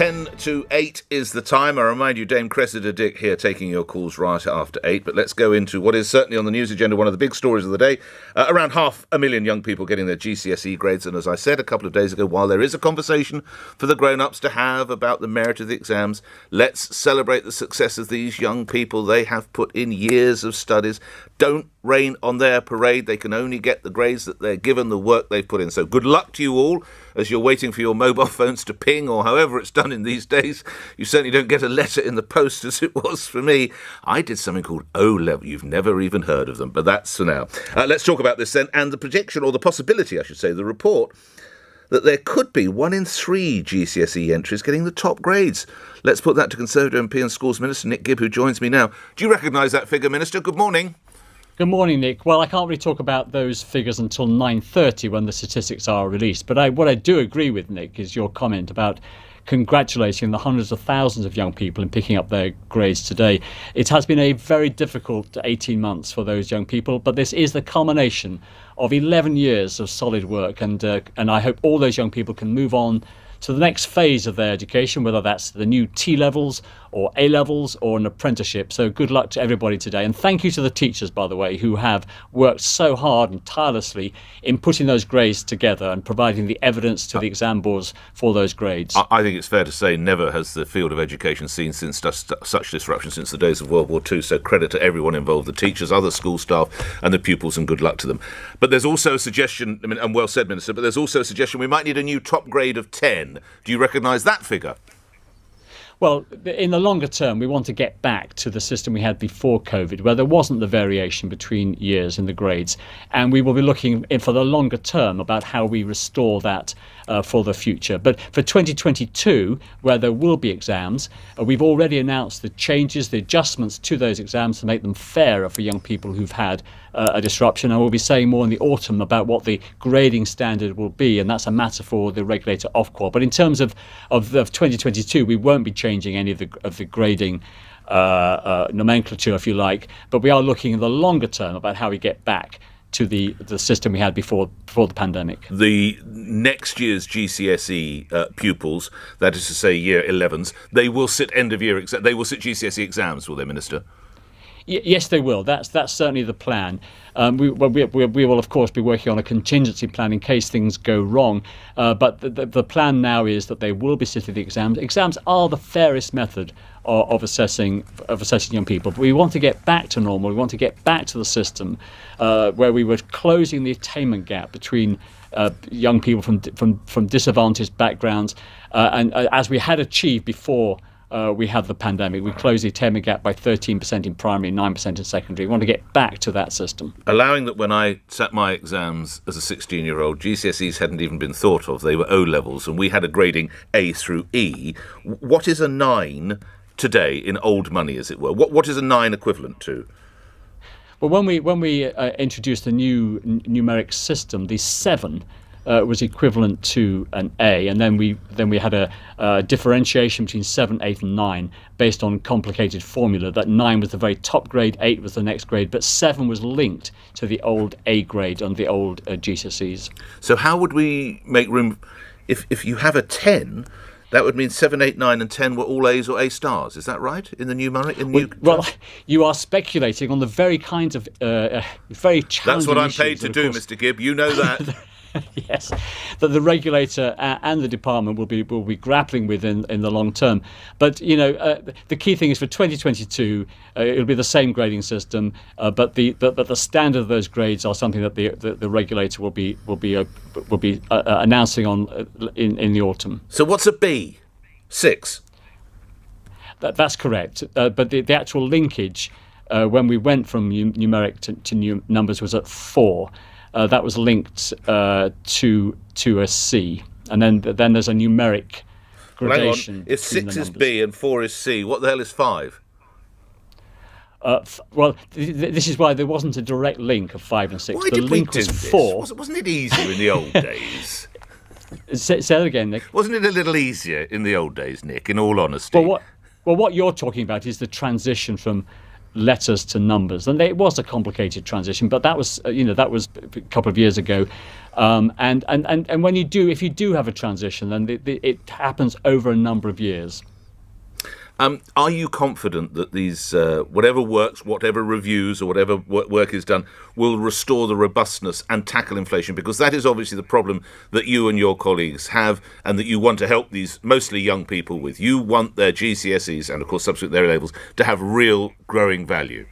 10 to 8 is the time. I remind you, Dame Cressida Dick here taking your calls right after 8. But let's go into what is certainly on the news agenda, one of the big stories of the day. Around 500,000 young people getting their GCSE grades. And as I said a couple of days ago, while there is a conversation for the grown-ups to have about the merit of the exams, let's celebrate the success of these young people. They have put in years of studies. Don't rain on their parade. They can only get the grades that they're given, the work they've put in. So good luck to you all as you're waiting for your mobile phones to ping, or however it's done in these days. You certainly don't get a letter in the post as it was for me. I did something called O-Level. You've never even heard of them, but that's for now. Let's talk about this then, and the projection, or the possibility, I should say, the report that there could be 1 in 3 GCSE entries getting the top grades. Let's put that to Conservative MP and Schools Minister Nick Gibb, who joins me now. Do you recognise that figure, Minister? Good morning. Good morning, Nick. Well, I can't really talk about those figures until 9:30 when the statistics are released. But what I do agree with, Nick, is your comment about congratulating the hundreds of thousands of young people in picking up their grades today. It has been a very difficult 18 months for those young people, but this is the culmination of 11 years of solid work. And I hope all those young people can move on to the next phase of their education, whether that's the new T levels or A levels or an apprenticeship. So good luck to everybody today. And thank you to the teachers, by the way, who have worked so hard and tirelessly in putting those grades together and providing the evidence to the exam boards for those grades. I think it's fair to say never has the field of education seen such disruption since the days of World War II. So credit to everyone involved, the teachers, other school staff and the pupils, and good luck to them. But there's also a suggestion, and well said, Minister, but there's also a suggestion we might need a new top grade of 10. Do you recognise that figure? Well, in the longer term, we want to get back to the system we had before COVID, where there wasn't the variation between years in the grades. And we will be looking for the longer term about how we restore that for the future. But for 2022, where there will be exams, we've already announced the changes, the adjustments to those exams to make them fairer for young people who've had a disruption. And we'll be saying more in the autumn about what the grading standard will be, and that's a matter for the regulator Ofqual. But in terms of 2022, we won't be changing any of the grading nomenclature, if you like, but we are looking in the longer term about how we get back to the system we had before the pandemic. The next year's GCSE pupils, that is to say year 11s, they will sit they will sit GCSE exams, will they, Minister? Yes, they will. That's certainly the plan. We will, of course, be working on a contingency plan in case things go wrong. But the plan now is that they will be sitting the exams. Exams are the fairest method of assessing young people. But we want to get back to normal. We want to get back to the system where we were closing the attainment gap between young people from disadvantaged backgrounds, and as we had achieved before. We had the pandemic. We closed the attainment gap by 13% in primary, 9% in secondary. We want to get back to that system. Allowing that when I sat my exams as a 16-year-old, GCSEs hadn't even been thought of. They were O-levels, and we had a grading A through E. What is a 9 today in old money, as it were? What is a 9 equivalent to? Well, when we introduced the new numeric system, the 7 was equivalent to an A, and then we had a differentiation between 7, 8 and 9 based on complicated formula. That 9 was the very top grade, 8 was the next grade, but 7 was linked to the old A grade on the old GCSEs. So how would we make room if you have a 10? That would mean 7, 8, 9 and 10 were all A's or A stars. Is that right? In the numeric? Well, you are speculating on the very kinds of very challenging That's what I'm paid to do, course, Mr. Gibb. You know that. Yes, that the regulator and the department will be grappling with in the long term. But the key thing is for 2022, it'll be the same grading system, but the standard of those grades are something that the regulator will be announcing on in the autumn. So what's a B? 6. That's correct. But the actual linkage when we went from numeric to new numbers was at 4. That was linked to a C, and then there's a numeric gradation. Hang on. If 6 is B and 4 is C, what the hell is 5? Well, this is why there wasn't a direct link of 5 and 6. Why the did link we do was this? 4. Wasn't it easier in the old days? Say that again, Nick. Wasn't it a little easier in the old days, Nick, in all honesty? Well, what you're talking about is the transition from letters to numbers, and it was a complicated transition. But that was that was a couple of years ago. And when if you do have a transition, then it happens over a number of years. Are you confident that these, whatever works, whatever reviews or whatever work is done, will restore the robustness and tackle inflation? Because that is obviously the problem that you and your colleagues have, and that you want to help these mostly young people with. You want their GCSEs and, of course, subsequent their A-levels to have real growing value.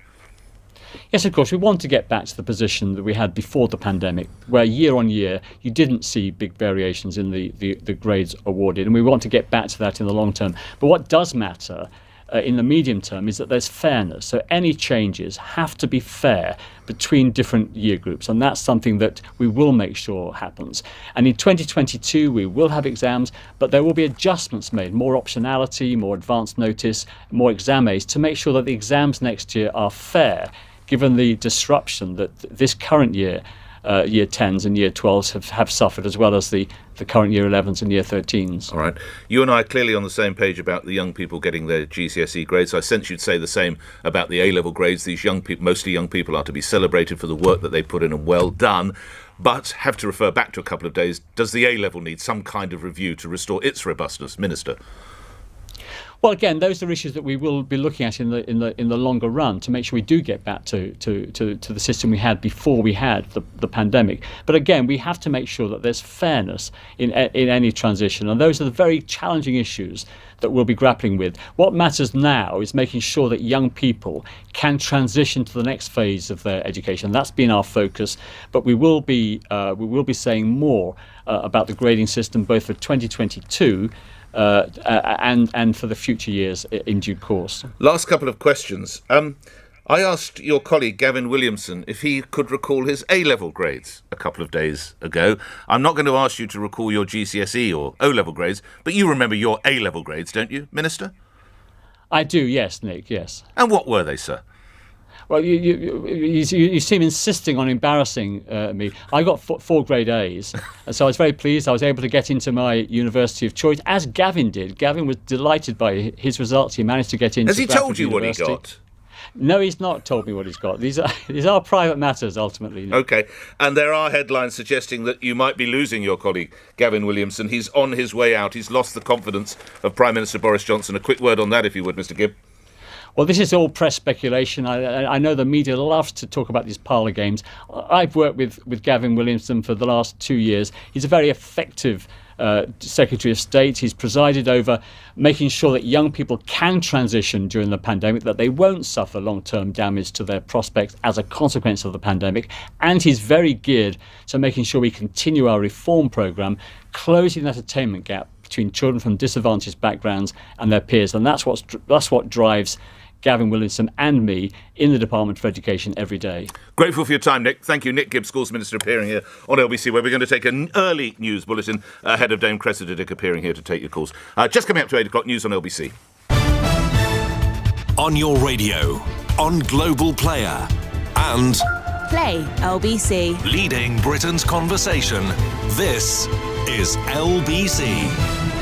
Yes, of course, we want to get back to the position that we had before the pandemic, where year on year you didn't see big variations in the grades awarded, and we want to get back to that in the long term. But what does matter in the medium term is that there's fairness. So any changes have to be fair between different year groups, and that's something that we will make sure happens. And in 2022 we will have exams, but there will be adjustments made, more optionality, more advance notice, more exam A's, to make sure that the exams next year are fair, given the disruption that this current year, year 10s and year 12s have suffered, as well as the current year 11s and year 13s. All right. You and I are clearly on the same page about the young people getting their GCSE grades. I sense you'd say the same about the A-level grades. These young people, mostly young people, are to be celebrated for the work that they put in, and well done. But have to refer back to a couple of days. Does the A-level need some kind of review to restore its robustness, Minister? Well, again, those are issues that we will be looking at in the longer run to make sure we do get back to the system we had before we had the pandemic. But again, we have to make sure that there's fairness in any transition, and those are the very challenging issues that we'll be grappling with. What matters now is making sure that young people can transition to the next phase of their education. That's been our focus, but we will be saying more about the grading system both for 2022. And for the future years in due course. Last couple of questions. I asked your colleague Gavin Williamson if he could recall his A-level grades a couple of days ago. I'm not going to ask you to recall your GCSE or O-level grades, but you remember your A-level grades, don't you, Minister? I do, yes, Nick, yes. And what were they, sir? Well, you seem insisting on embarrassing me. I got 4 grade A's, and so I was very pleased. I was able to get into my university of choice, as Gavin did. Gavin was delighted by his results. He managed to get into. Has he told you University. What he got? No, he's not told me what he's got. These are private matters, ultimately. OK. And there are headlines suggesting that you might be losing your colleague, Gavin Williamson. He's on his way out. He's lost the confidence of Prime Minister Boris Johnson. A quick word on that, if you would, Mr Gibb. Well, this is all press speculation. I know the media loves to talk about these parlour games. I've worked with Gavin Williamson for the last 2 years. He's a very effective Secretary of State. He's presided over making sure that young people can transition during the pandemic, that they won't suffer long-term damage to their prospects as a consequence of the pandemic. And he's very geared to making sure we continue our reform programme, closing that attainment gap between children from disadvantaged backgrounds and their peers. And that's what drives Gavin Williamson and me in the Department for Education every day. Grateful for your time, Nick. Thank you. Nick Gibb, Schools Minister, appearing here on LBC, where we're going to take an early news bulletin ahead of Dame Cressida Dick appearing here to take your calls. Just coming up to 8 o'clock, news on LBC. On your radio, on Global Player, and Play LBC. leading Britain's conversation. This is LBC.